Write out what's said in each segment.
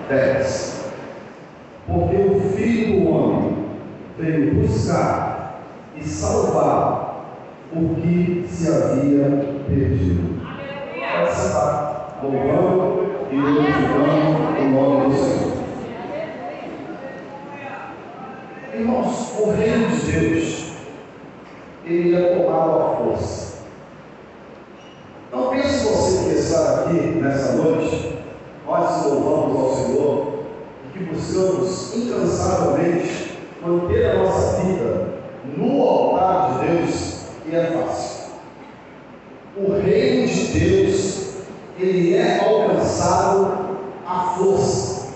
10. Porque o Filho do Homem veio buscar e salvar o que se havia perdido. Pode sentar, louvando e glorificando o nome do Senhor. Irmãos, o reino de Deus, ele é tomado à força. Não pense você que está aqui nessa noite, nós louvamos ao Senhor e que buscamos incansavelmente manter a nossa vida no altar de Deus, e é fácil. O reino de Deus, ele é alcançado à força.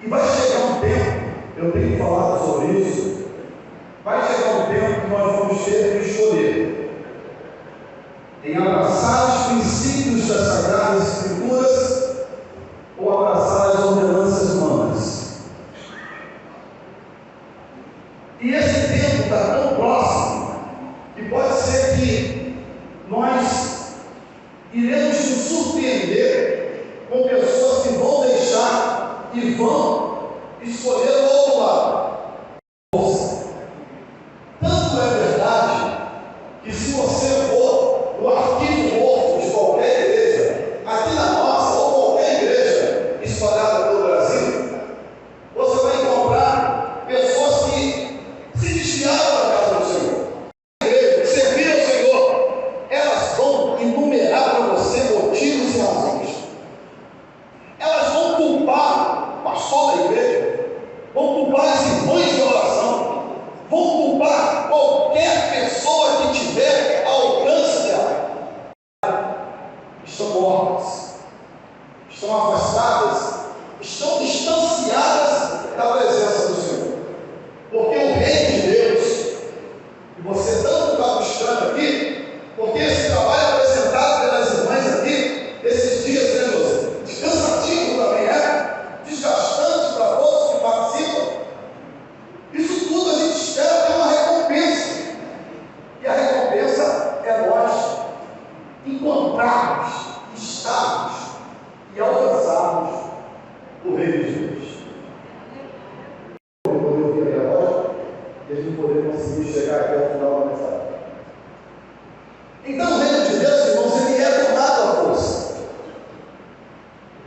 E vai chegar um tempo, eu tenho falado sobre isso, vai chegar um tempo que nós vamos ter que escolher em abraçar os princípios das Sagradas Escrituras ou abraçar as ordenanças humanas. E esse tempo está tão próximo que pode ser que nós iremos nos surpreender com pessoas que vão deixar e vão escolher o outro lado. Tanto é verdade que se você for no arquivo morto de qualquer igreja, aqui na nossa ou qualquer igreja espalhada pelo Brasil, você vai encontrar pessoas que se desviaram da casa do Senhor, serviram ao Senhor. Elas vão enumerar para você motivos e razões. Elas vão culpar o pastor da igreja, vão culpar as irmãs de oração, vão culpar qualquer pessoa que tiver ao alcance dela. Estão mortas, estão afastadas, estão distanciadas da presença do Senhor. Porque o reino de Deus, que você tanto está buscando aqui, porque esse trabalho apresentado pelas irmãs aqui, esses dias, né, José? Cansativo também, desgastante para todos que participam. Isso tudo a gente espera ter uma recompensa. E a recompensa é nós encontrarmos, estarmos e alcançarmos o reino de Deus. Eu poder ouvir a voz e a gente poder conseguir chegar até o final da mensagem. Então, o reino de Deus, irmãos, ele é tomado à força.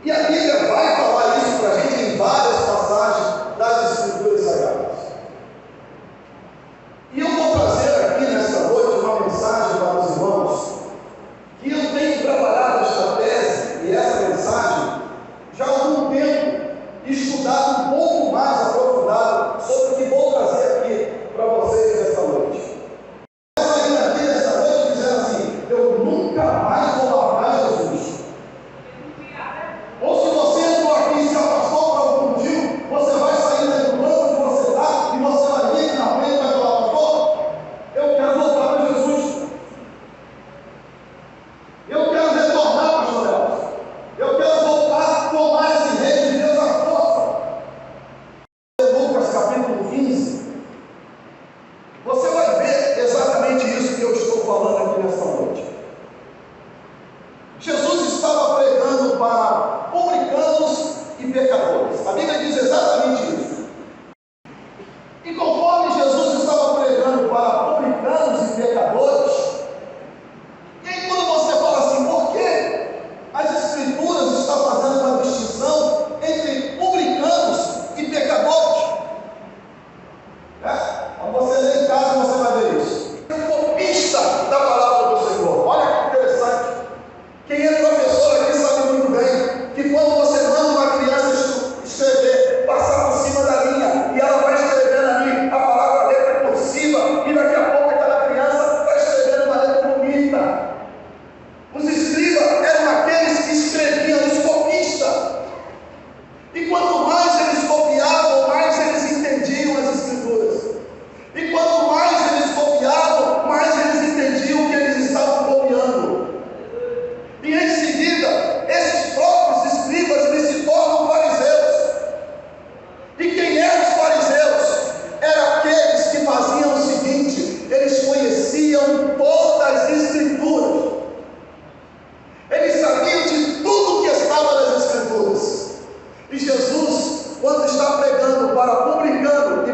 E a Bíblia vai falar isso para a gente em várias passagens das Escrituras Sagradas. E eu vou trazer aqui nesta noite uma mensagem para os irmãos que eu tenho trabalhado esta tese e essa mensagem já há algum tempo, estudado um pouco mais aprofundado sobre o que vou trazer aqui para vocês nesta noite. Eu estou saindo aqui nesta noite dizendo assim: eu nunca mais vou largar Jesus. Ou se você entrou aqui e se afastou por algum motivo, você vai sair do plano que você está e você vai vir aqui na frente e vai falar: pastor, eu quero voltar para Jesus. Eu quero retornar, pastor Nelson. Eu quero voltar a tomar esse reino de Deus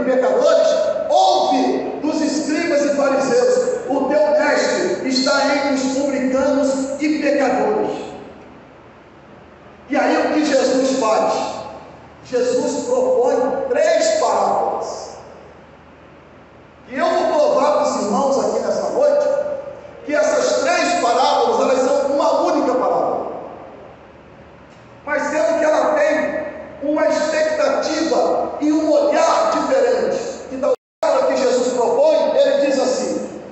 pecadores, ouve dos escribas e fariseus: o teu mestre está entre os publicanos e pecadores. E aí o que Jesus faz? Jesus propõe 3 parábolas. E eu vou provar para os irmãos aqui nessa noite que essas 3 parábolas, elas são uma única parábola, mas sendo que ela tem uma expectativa e um olhar diferente. Então, a parábola que Jesus propõe, ele diz assim: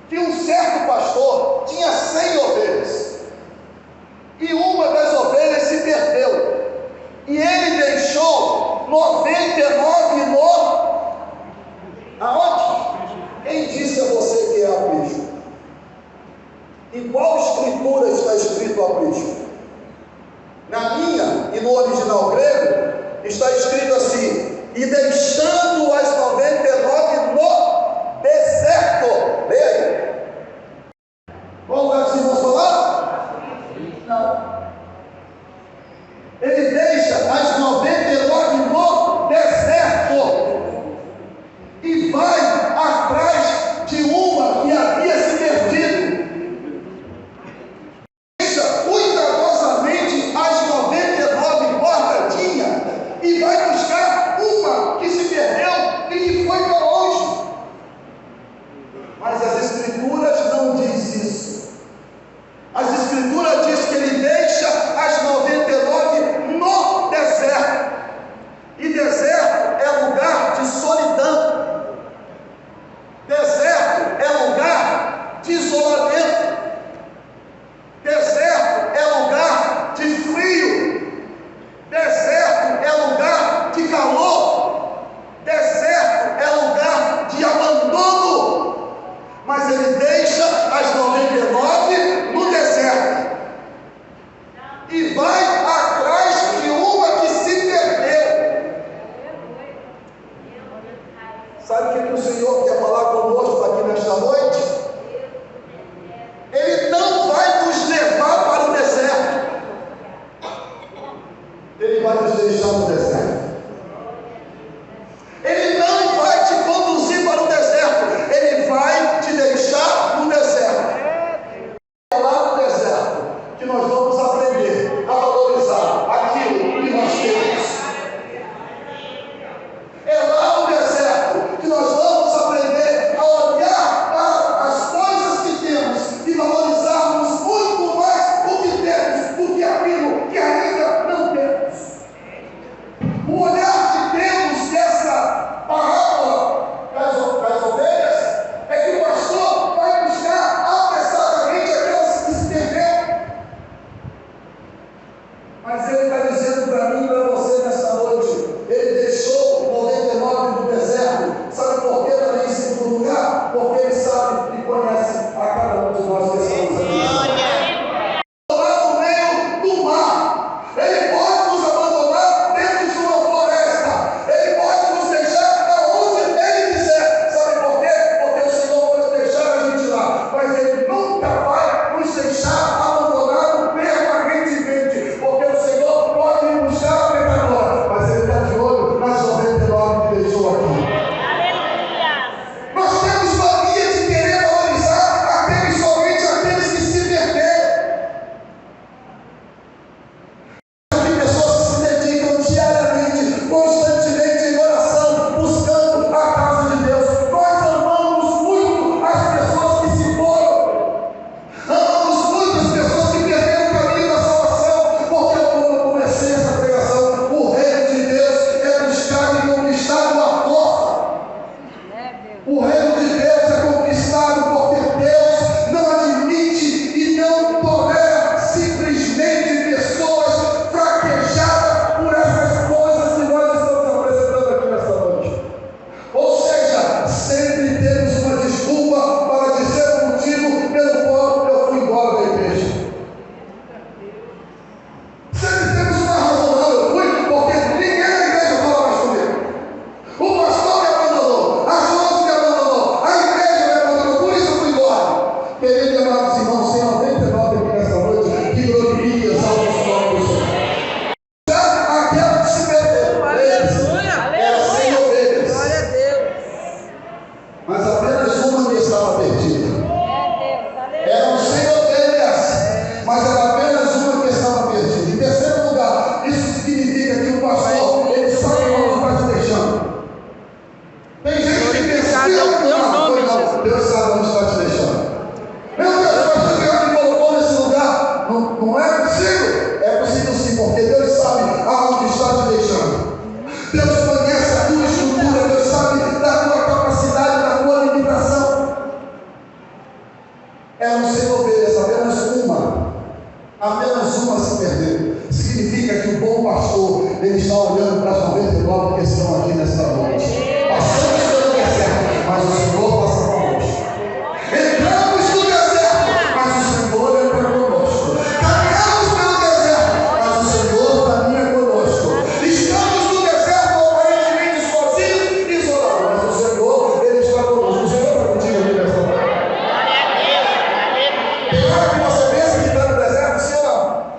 que um certo pastor tinha 100 ovelhas, e uma das ovelhas se perdeu, e ele deixou 99 aonde? Quem disse a você que é aprisco? Em qual escritura está escrito aprisco? Na minha e no original grego está escrito assim: e deixando as 99 no deserto. Leia aí. Qual lugar que vocês falaram? Não. Ele deixa as 99 no deserto e vai atrás de uma que havia se perdido. Deixa cuidadosamente as 99 guardadinhas e vai buscar uma que se perdeu e que foi para longe. Mas as escrituras não diz isso. As escrituras diz que ele deixa as 99 no deserto. E deserto é lugar de solidão. Deserto é lugar de isolamento. Deserto é lugar de frio. Deserto é lugar de calor. Deserto é lugar de abandono. Mas ele deixa as 99 no deserto e vai atrás de uma que se perdeu. Sabe o que o Senhor quer falar conosco aqui nesta noite? Ele não vai nos levar para o deserto, ele vai nos deixar no deserto. Ele não vai te conduzir para o deserto, ele vai te deixar no deserto. É lá no deserto que nós vamos aprender a valorizar aquilo que nós temos. É lá no deserto que nós vamos aprender a olhar para as coisas que temos e valorizarmos muito mais o que temos do que aquilo que ainda não temos. O olhar que temos dessa parábola das ovelhas é que o pastor vai buscar apressadamente aquelas que se perderam. Mas ele está dizendo para mim e para você nessa noite: ele deixou 99 no deserto. Sabe por quê também, em segundo lugar? Porque ele sabe e conhece a cada um de nós que estamos aqui. Lá no meio do mar, ele pode nos abandonar dentro de uma floresta, ele pode nos deixar aonde ele quiser. Sabe por quê? Porque o Senhor pode deixar a gente lá, mas ele nunca vai nos deixar abandonado permanentemente, porque o Senhor pode ir buscar a pecadora, mas ele está de olho nas 99 que deixou aqui. Ele está olhando para as 99 que estão aqui nesta noite. Passamos pelo deserto, mas o Senhor passa conosco. Entramos no deserto, mas o Senhor entra conosco. Caminhamos pelo deserto, mas o Senhor caminha conosco. Estamos no deserto aparentemente sozinhos e isolados, mas o Senhor, Ele está conosco. O Senhor está contigo aqui nesta noite. Tem hora que você pensa que está no deserto, sim ou não?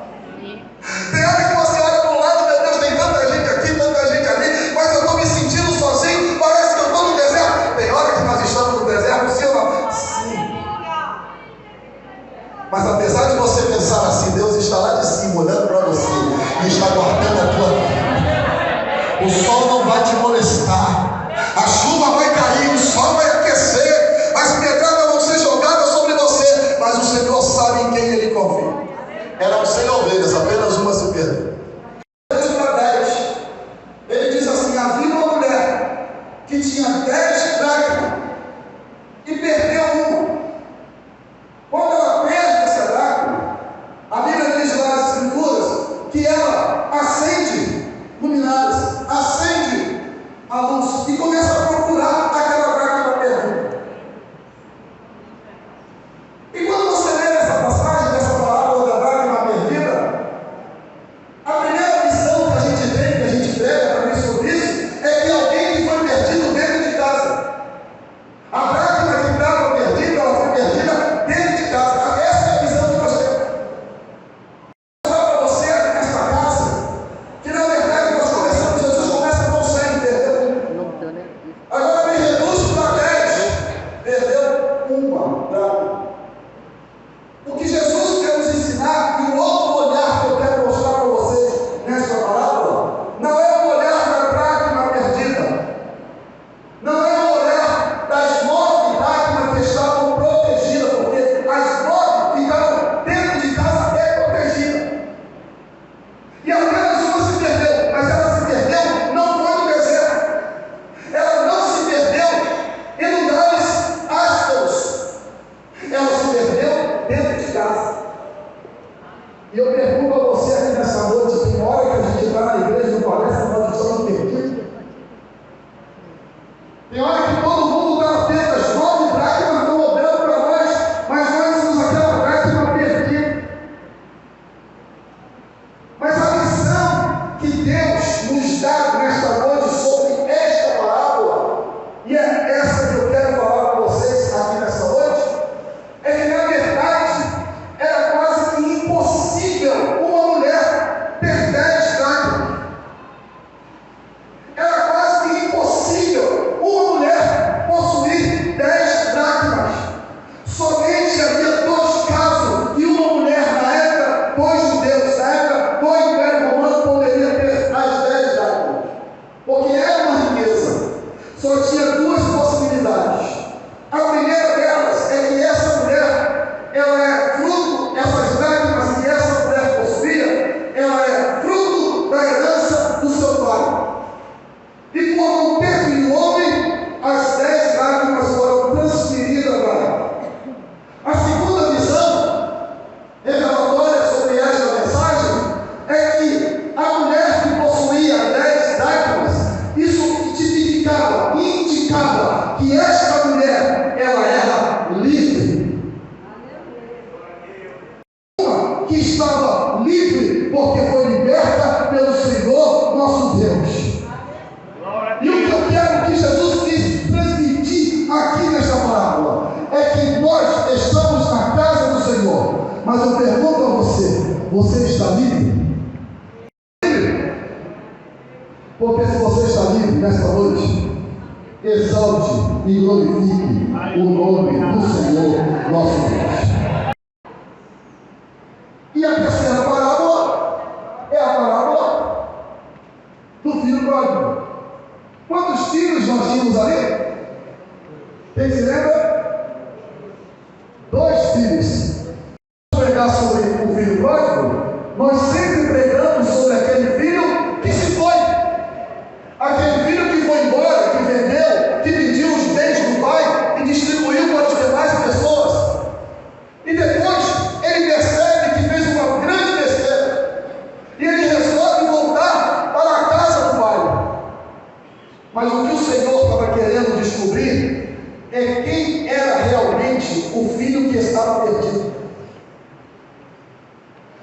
Tem hora que você olha para o lado, meu Deus, tem tanta gente aqui, tanta gente ali, mas eu estou me sentindo sozinho, parece que eu estou no deserto. Tem hora que nós estamos no deserto, sim ou não? Sim. Mas apesar de você pensar assim, Deus está lá de cima, olhando para você e está guardando a tua vida. O sol não vai te molestar, a chuva vai cair, o sol vai aquecer, as pedradas vão ser jogadas sobre você, mas o Senhor sabe em quem Ele confia. Eram 100 ovelhas, apenas uma se perdeu. Ele diz assim: havia uma mulher que tinha 10 dracmas e perdeu uma. Quando ela perde essa dracma, a Bíblia diz lá nas Escrituras que ela acende luminárias, acende a luz e começa a procurar aquela dracma perdida. E quando você lê essa passagem, dessa parábola da dracma perdida, a primeira lição que a gente tem, que a gente prega também sobre isso, é que alguém que foi perdido dentro de casa. A dracma que estava perdida, ela foi perdida dentro de casa. Essa é a visão que nós temos. Vou mostrar para você nesta casa que na verdade nós começamos, Jesus começa com 100, perdeu. Agora me reduz para 10, perdeu uma dracma. O que Jesus quer nos ensinar, e o outro olhar que eu quero mostrar para vocês nesta parábola, não é o olhar da dracma perdida, não é o olhar das 9 dracmas que estavam protegidas, porque as 9 ficaram dentro de casa protegidas, e apenas uma se perdeu, mas ela se perdeu não foi no deserto, ela não se perdeu em lugares ásperos, ela se perdeu dentro de casa. E eu pergunto a você aqui nessa noite: tem hora que a gente está na igreja e não parece que nós estamos perdidos? Tem hora que todo mundo está atento, as 9 dracmas estão olhando para nós, mas nós somos aquela dracma perdida. Mas a lição que Deus nos dá nesta noite sobre esta parábola, e é essa que eu quero falar para vocês aqui nesta noite, é que na verdade era quase que impossível uma mulher ter 10 dracmas. Era quase que impossível uma mulher possuir 10 dracmas. Somente havia 2 casos que uma mulher na época dos judeus, na época do Império Romano, poderia ter as 10 dracmas, porque era uma riqueza. Só tinha 2 possibilidades. A primeira delas é que essa mulher, ela é fruto, essas dracmas que essa mulher possuía, ela é fruto da herança do seu pai. E por não ter filho homem, as 10 dracmas foram transferidas para ela. A segunda visão revelatória sobre esta mensagem é que a mulher que possuía 10 dracmas, isso tipificava, indicava que esta mulher, ela era livre. Uma que estava livre porque foi liberta pelo Senhor nosso Deus. E o que eu quero que Jesus quis transmitir aqui nesta parábola é que nós estamos na casa do Senhor. Mas eu pergunto a você: você está livre? Porque se você está livre nesta noite, exalte e glorifique o nome do Senhor nosso Deus. E a terceira parábola é a parábola do filho pródigo. Quantos filhos nós tínhamos ali? Quem se lembra? 2 filhos. Vamos pregar sobre o filho pródigo? Nós sempre pregamos sobre aquele filho que se foi. Aquele filho que foi embora, que vendeu, que pediu os bens do pai e distribuiu para as demais pessoas. E depois ele percebe que fez uma grande besteira. E ele resolve voltar para a descobrir é quem era realmente o filho que estava perdido.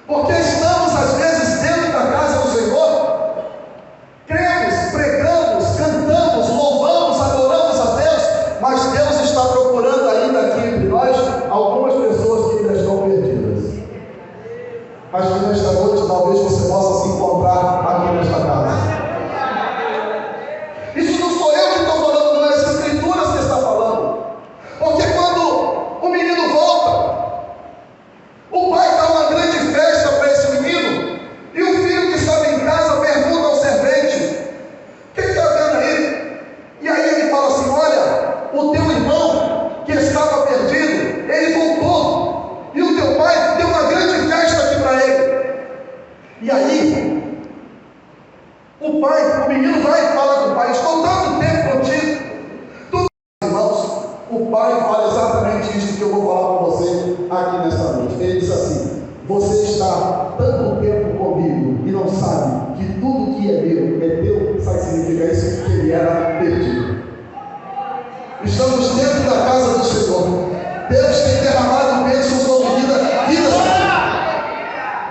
Porque estamos, às vezes, dentro da casa do Senhor, cremos, pregamos, cantamos, louvamos, adoramos a Deus, mas Deus está procurando ainda aqui entre nós algumas pessoas que ainda estão perdidas. Mas que nesta noite talvez você possa se encontrar aqui nesta casa. Isso não sou eu que estou falando, não é as Escrituras que está falando. Porque quando o menino volta, o pai dá uma grande festa para esse menino, e o filho que estava em casa pergunta ao servente: o que está vendo aí? E aí ele fala assim: olha, o teu irmão que estava perdido, ele voltou, e o teu pai deu uma grande festa aqui para ele. E aí o menino vai e fala com o pai: estou tanto tempo contigo. Irmãos, o pai fala exatamente isso que eu vou falar para você aqui nesta noite. Ele diz assim: você está tanto tempo comigo e não sabe que tudo que é meu é teu. Sabe o que significa isso? Que ele era perdido. Estamos dentro da casa do Senhor. Deus tem derramado bênçãos sobre vidas.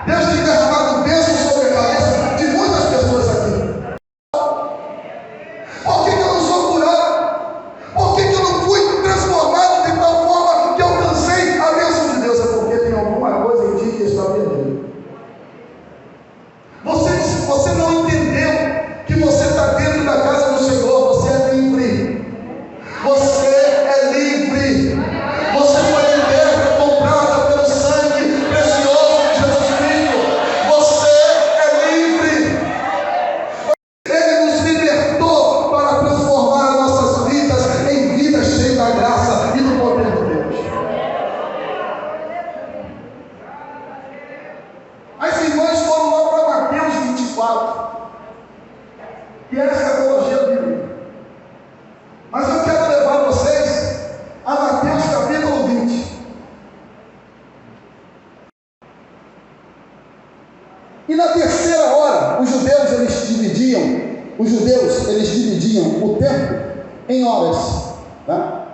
Deus tem derramado bênçãos sobre a cabeça de muitas pessoas aqui. Por que eu não sou curado? Por que eu não fui transformado de tal forma que alcancei a bênção de Deus? É porque tem alguma coisa em ti que está perdida. Você não entendeu que você está dentro da casa do Senhor. Você é livre. Você é livre. Você foi liberto, comprado pelo sangue precioso de Jesus Cristo. Você é livre. Ele nos libertou para transformar nossas vidas em vidas cheias da graça e do poder de Deus. As irmãs foram lá para Mateus 24. E essa é a teologia bíblica. Mas eu quero levar vocês a Mateus capítulo 20. E na terceira hora, os judeus eles dividiam o tempo em horas. Tá?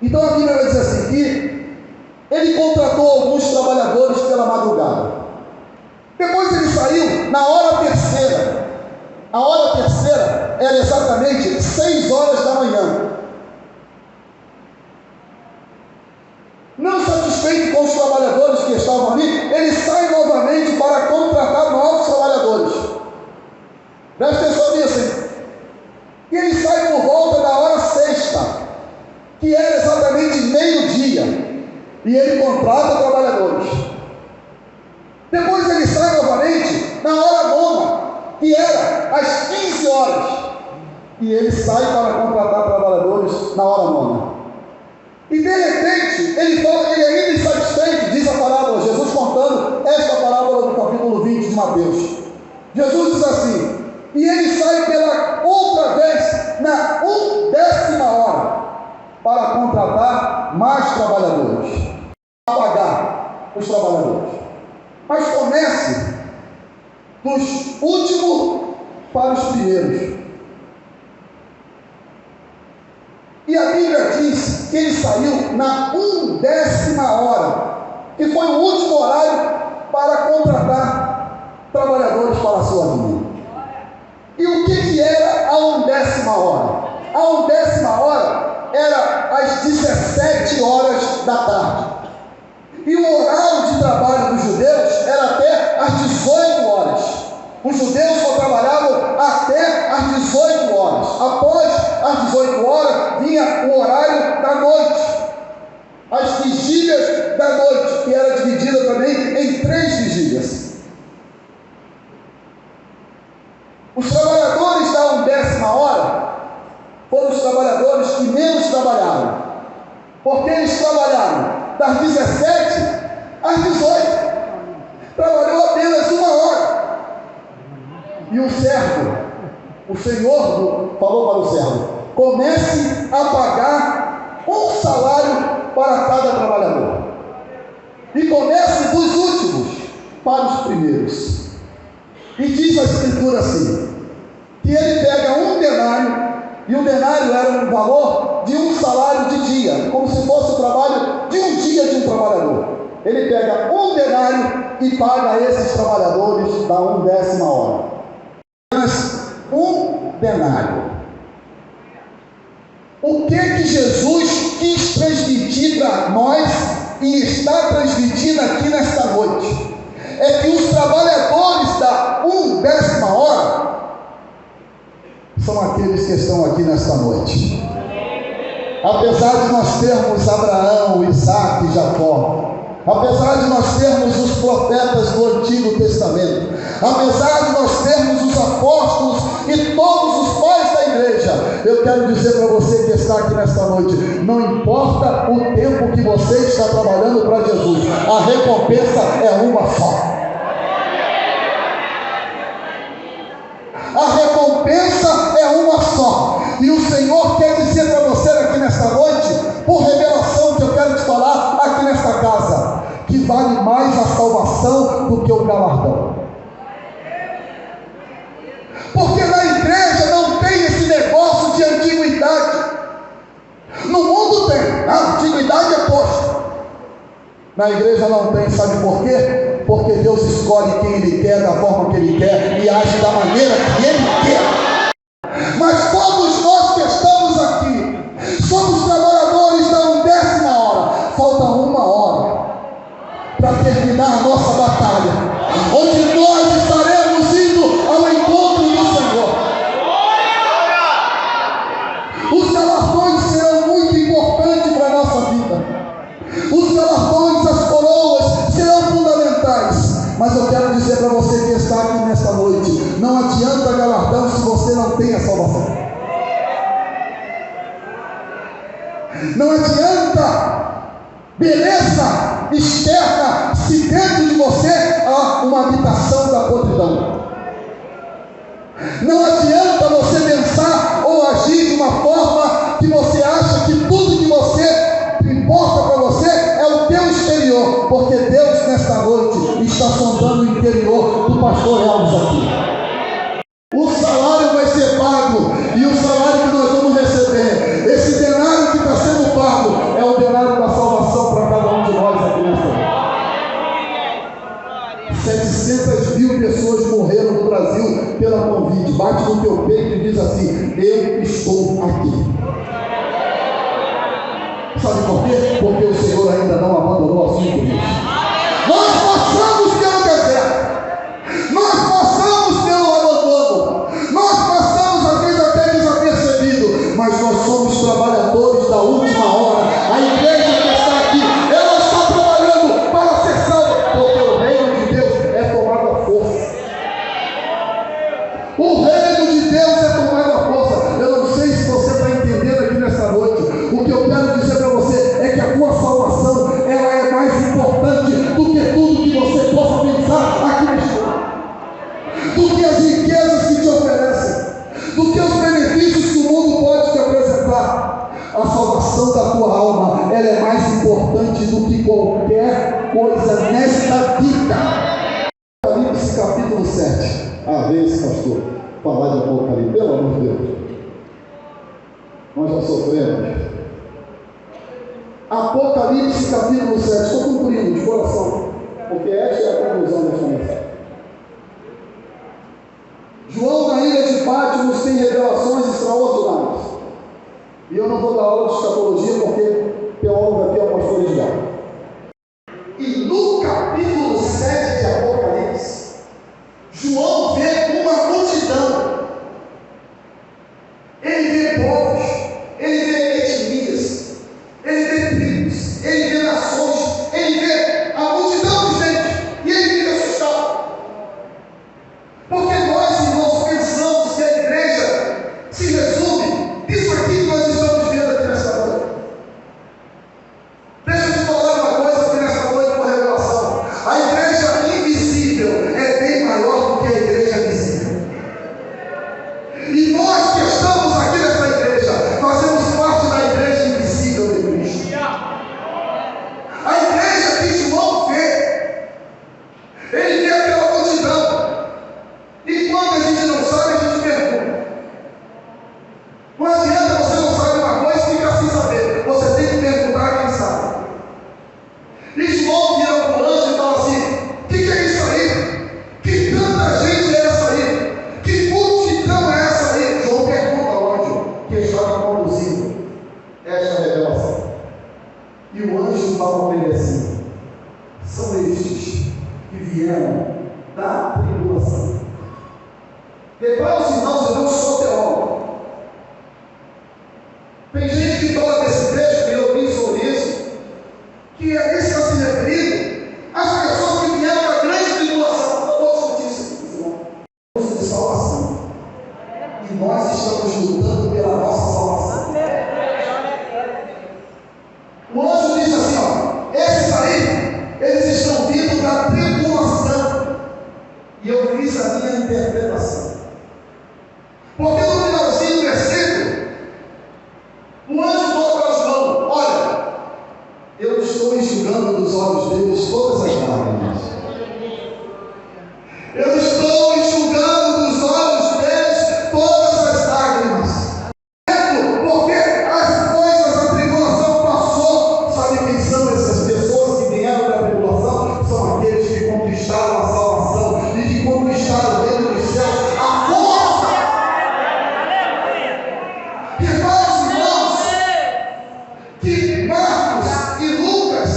Então a Bíblia vai dizer assim, que ele contratou alguns trabalhadores pela madrugada. Depois ele saiu na hora terceira. A hora terceira era exatamente 6 horas da manhã. Não satisfeito com os trabalhadores que estavam ali, ele sai novamente para contratar novos trabalhadores. Presta atenção nisso, hein? E ele sai por volta da hora sexta, que era exatamente meio-dia. E ele contrata trabalhadores. Depois ele sai novamente na hora nona, que era às 15 horas. E ele sai para contratar trabalhadores na hora nona. E de repente, ele fala que ele ainda insatisfeito, diz a parábola, Jesus contando esta parábola do capítulo 20 de Mateus. Jesus diz assim: e ele sai pela outra vez, na 10ª hora, para contratar mais trabalhadores, para pagar os trabalhadores. Mas comece dos últimos para os primeiros. E a Bíblia diz que ele saiu na 10ª hora, que foi o último horário para contratar trabalhadores para a sua vinha. E o que era a 10ª hora? A 10ª hora era às 17 horas da tarde. E o horário de trabalho dos judeus era até às 18 horas. Os judeus só trabalhavam até às 18 horas. Após as 18 horas, vinha o horário da noite. As vigílias da noite, que era dividida também em 3 vigílias. Os trabalhadores da 10ª hora foram os trabalhadores que menos trabalharam. Porque eles trabalharam das 17 às 18. Trabalhou apenas 1 hora. E o servo, o senhor falou para o servo: comece a pagar um salário para cada trabalhador. E comece dos últimos para os primeiros. E diz a Escritura assim, que ele pega 1 denário E o denário era um valor de um salário de dia, como se fosse o trabalho de um dia de um trabalhador. Ele pega um denário e paga a esses trabalhadores da 1/10 hora. Mas um denário. O que Jesus quis transmitir para nós e está transmitindo aqui nesta noite? É que os trabalhadores da 1/10 hora são aqueles que estão aqui nesta noite. Apesar de nós termos Abraão, Isaac e Jacó, apesar de nós termos os profetas do Antigo Testamento, apesar de nós termos os apóstolos e todos os pais da igreja, eu quero dizer para você que está aqui nesta noite, não importa o tempo que você está trabalhando para Jesus, a recompensa é uma só. A recompensa é uma só. E o Senhor quer dizer para você aqui nesta noite, por revelação que eu quero te falar aqui nesta casa, que vale mais a salvação do que o galardão. Porque na igreja não tem esse negócio de antiguidade. No mundo tem, a antiguidade é posta. Na igreja não tem, sabe por quê? Porque Deus escolhe quem Ele quer, da forma que Ele quer, e age da maneira que Ele quer. Mas todos nós que estamos aqui, somos trabalhadores da 1/10 hora. Falta 1 hora para terminar a nossa batalha, onde nós estaremos indo ao encontro do Senhor. Os galardões serão muito importantes para a nossa vida. Os galardões, as coroas serão fundamentais. Mas eu quero dizer para você que está aqui nesta noite, não adianta galardão se você não tem a salvação. Não adianta beleza externa se dentro de você há uma habitação da podridão. Não adianta você pensar ou agir de uma forma que você acha que tudo que você importa para você é o teu exterior, porque Deus nesta noite está sondando o interior do pastor Elvis aqui. O salário vai ser pago, e o salário que nós vamos receber, esse denário que está sendo pago, é o denário da salvação para cada um de nós aqui nesta noite. 700 mil pessoas morreram no Brasil pela Covid. Bate no teu peito e diz assim: eu estou aqui. Sabe por quê? Porque o Senhor ainda não abandonou a sua igreja. Nós passamos pelo deserto, nós passamos pelo abandono, nós passamos às vezes até desapercebido, mas nós somos trabalhadores da última hora. A igreja que está aqui, ela está trabalhando para ser salva, porque o reino de Deus é tomado à força. O reino de Deus é tomado à força. Eu não sei se você está entendendo aqui nessa noite. O que eu quero dizer para você é que a tua salvação, ela é mais importante do que tudo que você possa pensar aqui neste mundo, do que as riquezas que te oferecem, do que os benefícios que o mundo pode te apresentar. A salvação da tua alma, ela é mais importante do que qualquer coisa nesta vida. Apocalipse capítulo 7. Esse pastor, falar de Apocalipse, pelo amor de Deus, nós já sofremos. Apocalipse capítulo 7, estou cumprindo de coração, porque esta é a conclusão desta mensagem. João, na ilha de Patmos, tem revelações extraordinárias, e eu não vou dar aula de escatologia porque teólogo aqui é o pastor Edgar. E no capítulo 7 de Apocalipse, João vê uma multidão. Ele vê povos, ele vê etnias, ele vê tribos, ele vê nações, ele vê a multidão de gente, e ele fica assustado. Porque nós, irmãos, pensamos que a igreja se resume nisso aqui que nós estamos vendo aqui nessa noite. Deixa eu te falar E para os irmãos, eu não sou teólogo. Tem gente que fala desse texto, e eu li sobre isso, que é isso que está se referindo às pessoas que vieram da grande tribulação. Eu vou discutir isso aqui, irmão. De salvação. E nós estamos lutando pela nossa salvação. O anjo diz assim, ó, esses aí, eles estão vindo da tribulação. E eu fiz a minha interpretação. Porque no finalzinho do versículo, o anjo falou para João: olha, eu estou enxugando dos olhos deles todas as lágrimas. Eu estou enxugando dos olhos deles todas as lágrimas. Porque as coisas, a tribulação passou. Sabe quem são essas pessoas que vieram da tribulação? São aqueles que conquistaram a salvação e que conquistaram o reino dos céus. A força! Irmãos, que Marcos e Lucas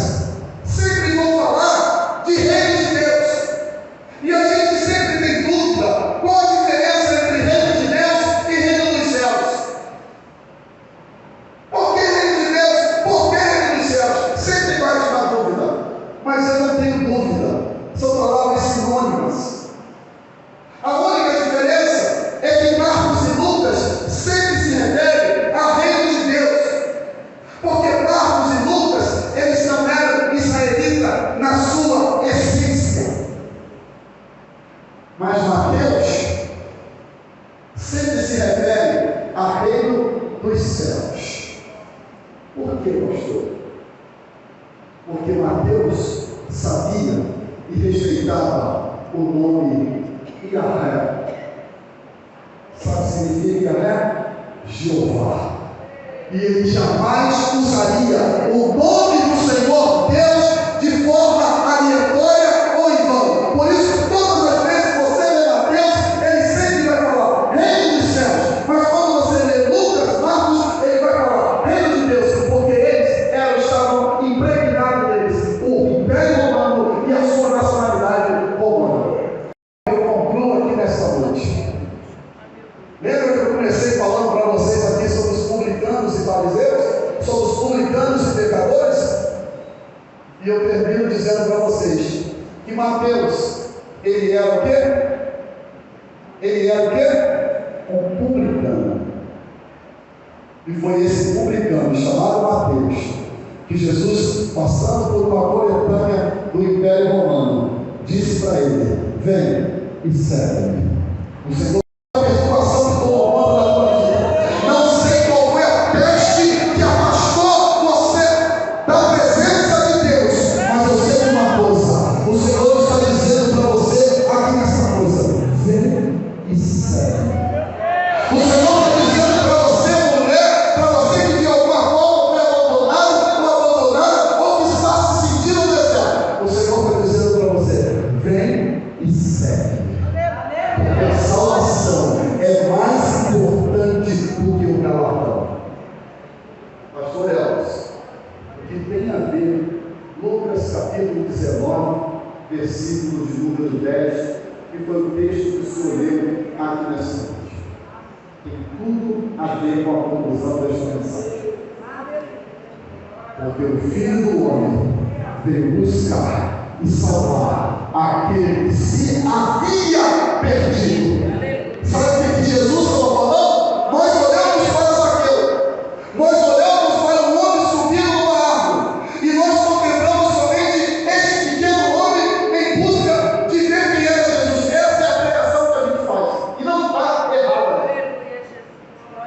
sempre vão falar de reino de Deus. E a gente sempre tem dúvida qual a diferença entre reino de Deus e reino dos céus. Por que reino de Deus? Por que reino dos céus? Sempre vai te dar dúvida. Mas eu não tenho dúvida. São palavras sinônimas. A única diferença é que Marcos e Lucas sempre se referem a reino de Deus. Porque Marcos e Lucas, eles não eram israelitas na sua essência. Mas Mateus sempre se refere a reino dos céus. Por que, pastor? Porque Mateus sabia e respeitava o nome Yahvé. Sabe o que significa Yahvé? Jeová. E ele jamais usaria o nome do Senhor Deus de forma aleatória ou em vão. Por isso, todas as vezes que você lê Mateus, ele sempre vai falar reino dos céus. Mas quando você lê Lucas, Marcos, ele vai falar reino de Deus, porque eles estavam impregnados deles, o Império Romano e a sua nacionalidade romana. Eu concluo aqui nesta noite. Lembra que eu comecei falando para vocês aqui sobre os publicanos e fariseus? Sobre os publicanos e pecadores? E eu termino dizendo para vocês que Mateus, ele era o quê? Ele era o quê? Um publicano. E foi esse publicano chamado Mateus que Jesus, passando por uma coletânea do Império Romano, disse para ele: vem e segue-me. O Senhor versículo de número 10, que foi o texto que o Senhor leu aqui nessa noite. Tem tudo a ver com a conclusão desta mensagem. Porque o Filho do Homem veio buscar e salvar aquele que se havia perdido. Sabe o que Jesus estava falando? Nós olhamos para Zaqueu, nós olhamos para o homem subindo numa árvore, e nós contemplamos somente esse pequeno homem em busca de ver quem era Jesus. Essa é a pregação que a gente faz, e não está errada.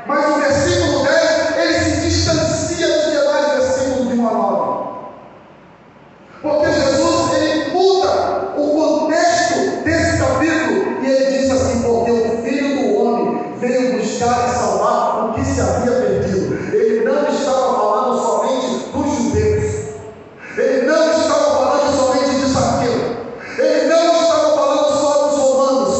Mas o versículo 10, ele se distancia dos demais versículos de 1 a 9. Porque Jesus, ele muda o contexto desse capítulo, e ele diz assim: porque o Filho do Homem veio buscar e salvar o que se havia perdido. Ele não estava falando somente dos judeus, ele não estava falando somente de Zaqueu, ele não estava falando só dos romanos,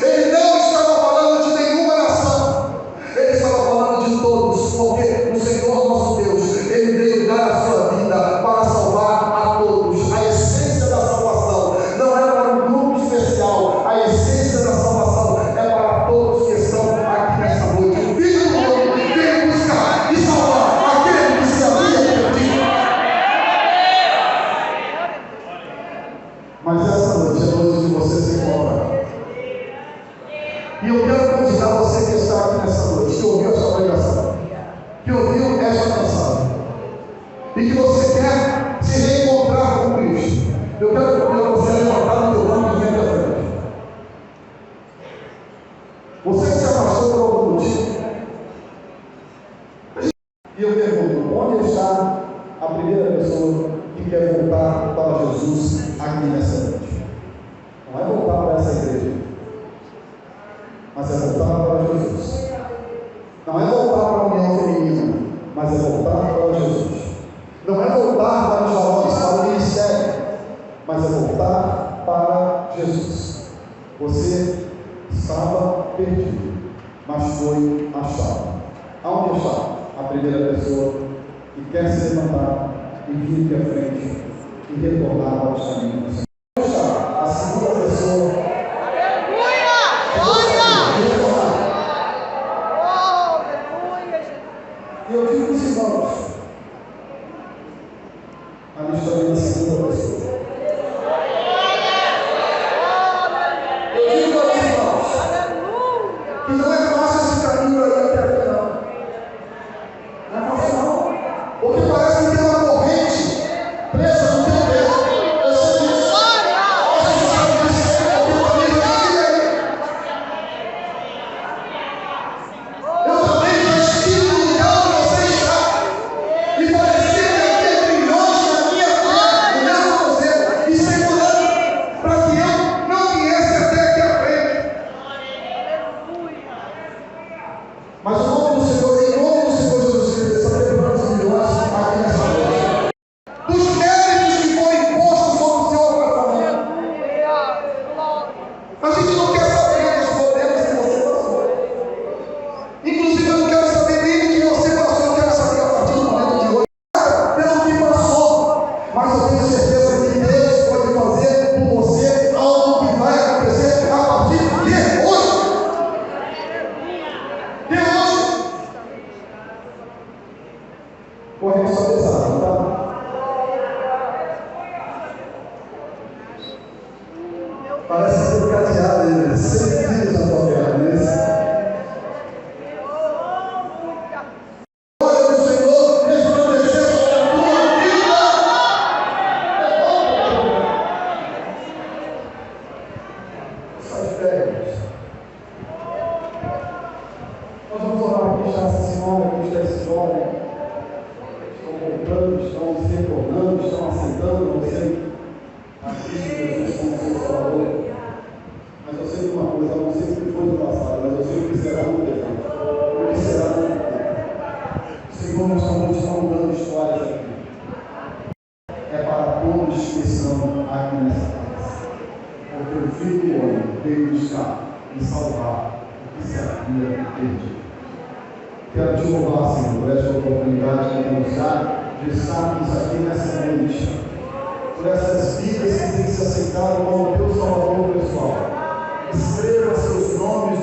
ele não estava falando de nenhuma nação, ele estava falando de todos, porque o Senhor nosso Deus, ele veio dar a sua vida para salvar a todos. A essência da salvação não é para um grupo especial, a essência da salvação é para todos E eu quero convidar você que está aqui nessa noite, que ouviu essa pregação, que ouviu essa mensagem, e que você quer se reencontrar com Cristo. Eu quero convidar você a levantar o teu nome e vir à frente. Você que se afastou por algum motivo. E eu pergunto, onde está a primeira pessoa que quer voltar para Jesus aqui nessa noite? Não é voltar para essa igreja, mas é voltar para Jesus. Não é voltar para a união feminina, mas é voltar para Jesus. Não é voltar para os valores, para o ministério, mas é voltar para Jesus. Você estava perdido, mas foi achado. Aonde está a primeira pessoa que quer se levantar e vir aqui à frente e retornar para os caminhos? Onde está a segunda pessoa? E eu digo os irmãos, ali está a segunda pessoa. Eu digo aos irmãos que não é fácil esse caminho aí até aqui, não. Não é fácil, não. Porque parece que tem uma corrente presa no teu dedo. Você diz, você sabe disso, porque eu também fiquei. Eu também já estive no lugar onde você está. E parecia que aquele brilhante na minha frente, olhando para você e segurando para que eu não viesse até aqui à frente. Mas o nome do Senhor, em nome do Senhor Jesus Cristo, está preparando os milhões aqui nessa noite. Dos méritos que foram impostos sobre o seu apartamento. A gente não quer saber dos problemas que você passou. Inclusive, eu não quero saber nem do que você passou, eu quero saber a partir do momento de hoje. Pelo que passou, mas eu tenho certeza que Deus pode fazer por você algo que vai acontecer a partir de hoje. De hoje. Correndo só pesado, tá? Parece ser cadeado ele, 100 quilos na tua cabeça. Glória do Senhor, resplandecer sobre a tua vida. Sai de pé. Nós vamos orar aqui, está essa senhora, aqui está esse jovem. Estão voltando, estão se retornando, estão aceitando você a Cristo Jesus como seu Salvador. Mas eu sei de uma coisa, eu não sei o que foi do passado, mas eu sei o que será no presente. O que será no futuro. Senhor, nós estamos dando histórias aqui. É para todos que estão aqui nessa casa. Porque o Filho do Homem veio buscar e salvar o que se havia perdido. Quero te louvar, Senhor, por esta oportunidade que nos dá de estarmos aqui nessa noite, por essas vidas que têm se aceitado como teu Salvador pessoal. Escreva seus nomes